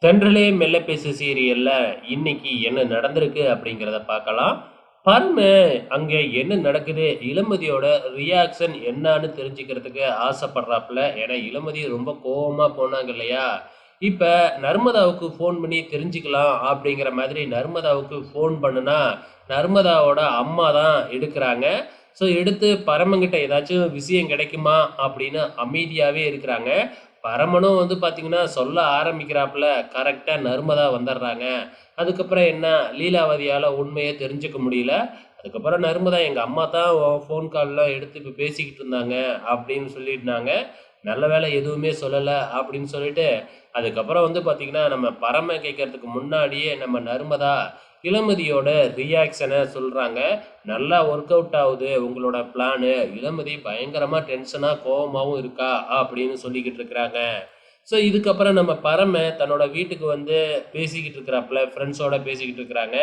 தென்றலே மெல்ல பேசு சீரியல்ல இன்னைக்கு என்ன நடந்திருக்கு அப்படிங்கிறத பார்க்கலாம். பரம அங்க என்ன நடக்குது? இளமதியோட ரியாக்ஷன் என்னான்னு தெரிஞ்சுக்கிறதுக்கு ஆசைப்படுறாப்புல. ஏன்னா இளமதி ரொம்ப கோவமா போனாங்க இல்லையா? இப்ப நர்மதாவுக்கு ஃபோன் பண்ணி தெரிஞ்சுக்கலாம் அப்படிங்கிற மாதிரி நர்மதாவுக்கு ஃபோன் பண்ணுனா, நர்மதாவோட அம்மா தான் எடுக்குறாங்க. ஸோ எடுத்து பரமன்கிட்ட ஏதாச்சும் விஷயம் கிடைக்குமா அப்படின்னு அமைதியாவே இருக்கிறாங்க. பரமனும் வந்து பார்த்தீங்கன்னா, சொல்ல ஆரம்பிக்கிறாப்புல. கரெக்ட்டா நர்மதா வந்துடுறாங்க. அதுக்கப்புறம் என்ன லீலாவதியால உண்மைய தெரிஞ்சுக்க முடியல. அதுக்கப்புறம் நர்மதா எங்க அம்மா தான் ஃபோன் கால்லாம் எடுத்து இப்ப பேசிக்கிட்டு இருந்தாங்க அப்படின்னு சொல்லிட்டாங்க. நல்ல வேளை எதுவுமே சொல்லல அப்படின்னு சொல்லிட்டு, அதுக்கப்புறம் வந்து பார்த்தீங்கன்னா, நம்ம பரம கேட்கறதுக்கு முன்னாடியே நம்ம நர்மதா இளமதியோட ரியாக்ஷன சொல்றாங்க. நல்லா ஒர்க் அவுட் ஆவுது உங்களோட பிளானு. இளமதி பயங்கரமா டென்ஷனா, கோவமாவும் இருக்கா அப்படின்னு சொல்லிக்கிட்டு இருக்கிறாங்க. ஸோ இதுக்கப்புறம் நம்ம பரம தன்னோட வீட்டுக்கு வந்து பேசிக்கிட்டு இருக்கிறாப்புல, ஃப்ரெண்ட்ஸோட பேசிக்கிட்டு இருக்கிறாங்க.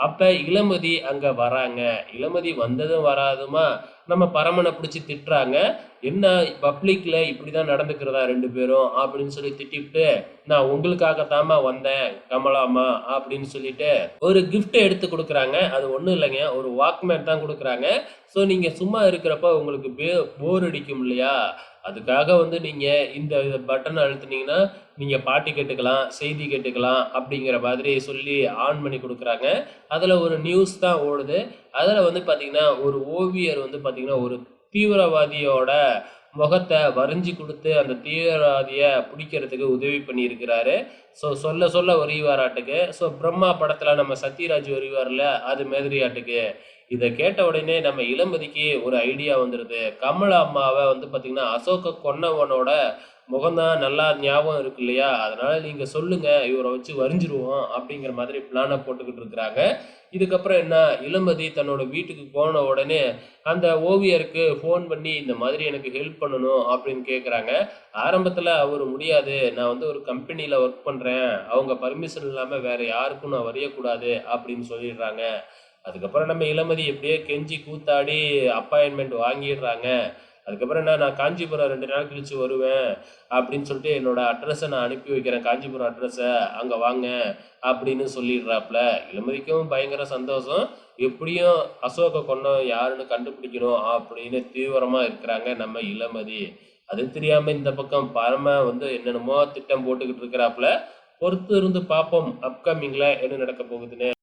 அப்ப இளமதி அங்க வராங்க. இளமதி வந்ததும் வராதுமா நம்ம பரமன புடிச்சு திட்டுறாங்க. "என்ன பப்ளிக்ல இப்படிதான் நடந்துக்கிறதா 2 பேரும்?" அப்படின்னு சொல்லி திட்டிப்புட்டு, "நான் உங்களுக்காக தாம்மா வந்தேன் கமலாம்மா" அப்படின்னு சொல்லிட்டு ஒரு கிஃப்ட் எடுத்து குடுக்குறாங்க. அது ஒண்ணும் இல்லைங்க. ஒரு வாக்மேன் தான் குடுக்குறாங்க. ஸோ நீங்க சும்மா இருக்கிறப்ப உங்களுக்கு போர் அடிக்கும் இல்லையா? அதுக்காக வந்து நீங்க இந்த பட்டன அழுத்துனீங்கன்னா, நீங்க பாட்டு கேட்டுக்கலாம், செய்தி கேட்டுக்கலாம் அப்படிங்கிற மாதிரி சொல்லி ஆன் பண்ணி குடுக்குறாங்க. அதுல ஒரு நியூஸ் தான் ஓடுது. அதுல வந்து பார்த்தீங்கன்னா, ஒரு ஓவியர் வந்து பார்த்தீங்கன்னா, ஒரு தீவிரவாதியோட முகத்த வரைஞ்சு குடுத்து, அந்த தீவிரவாதிய புடிக்கிறதுக்கு உதவி பண்ணியிருக்கிறாரு. ஸோ சொல்ல சொல்ல வரிவாராட்டுக்கு. ஸோ பிரம்மா படத்துல நம்ம சத்யராஜ் வருவார்ல, அது மாதிரியாட்டுக்கு. இத கேட்ட உடனே நம்ம இளமதிக்கு ஒரு ஐடியா வந்துருது. கமலா அம்மாவ வந்து பார்த்தீங்கன்னா, அசோக்க கொன்னவனோட முகம் தான் நல்லா ஞாபகம் இருக்கு இல்லையா? அதனால நீங்க சொல்லுங்க, இவர வச்சு வரிஞ்சிருவோம் அப்படிங்கிற மாதிரி பிளான போட்டுக்கிட்டு இருக்கிறாங்க. இதுக்கப்புறம் என்ன, இளமதி தன்னோட வீட்டுக்கு போன உடனே, அந்த ஓவியருக்கு ஃபோன் பண்ணி, "இந்த மாதிரி எனக்கு ஹெல்ப் பண்ணணும்" அப்படின்னு கேட்குறாங்க. ஆரம்பத்துல அவரு முடியாது. "நான் வந்து ஒரு கம்பெனில ஒர்க் பண்றேன். அவங்க பர்மிஷன் இல்லாம வேற யாருக்கும் நான் வரையக்கூடாது" அப்படின்னு சொல்லிடுறாங்க. அதுக்கப்புறம் நம்ம இளமதி எப்படியோ கெஞ்சி கூத்தாடி அப்பாயின்மெண்ட் வாங்கிடுறாங்க. அதுக்கப்புறம் என்ன, "நான் காஞ்சிபுரம் 2 நாள் கழிச்சு வருவேன்" அப்படின்னு சொல்லிட்டு, "என்னோட அட்ரஸ நான் அனுப்பி வைக்கிறேன். காஞ்சிபுரம் அட்ரஸ. அங்க வாங்க" அப்படின்னு சொல்லிடுறாப்புல. இளமதிக்கும் பயங்கர சந்தோஷம். எப்படியும் அசோக கொன்னவன் யாருன்னு கண்டுபிடிக்கணும் அப்படின்னு தீவிரமா இருக்கிறாங்க நம்ம இளமதி. அது தெரியாம இந்த பக்கம் பரம வந்து என்னென்னமோ திட்டம் போட்டுக்கிட்டு இருக்கிறாப்புல. பொறுத்து இருந்து பார்ப்போம் அப்கமிங்ல என்ன நடக்க போகுதுன்னு.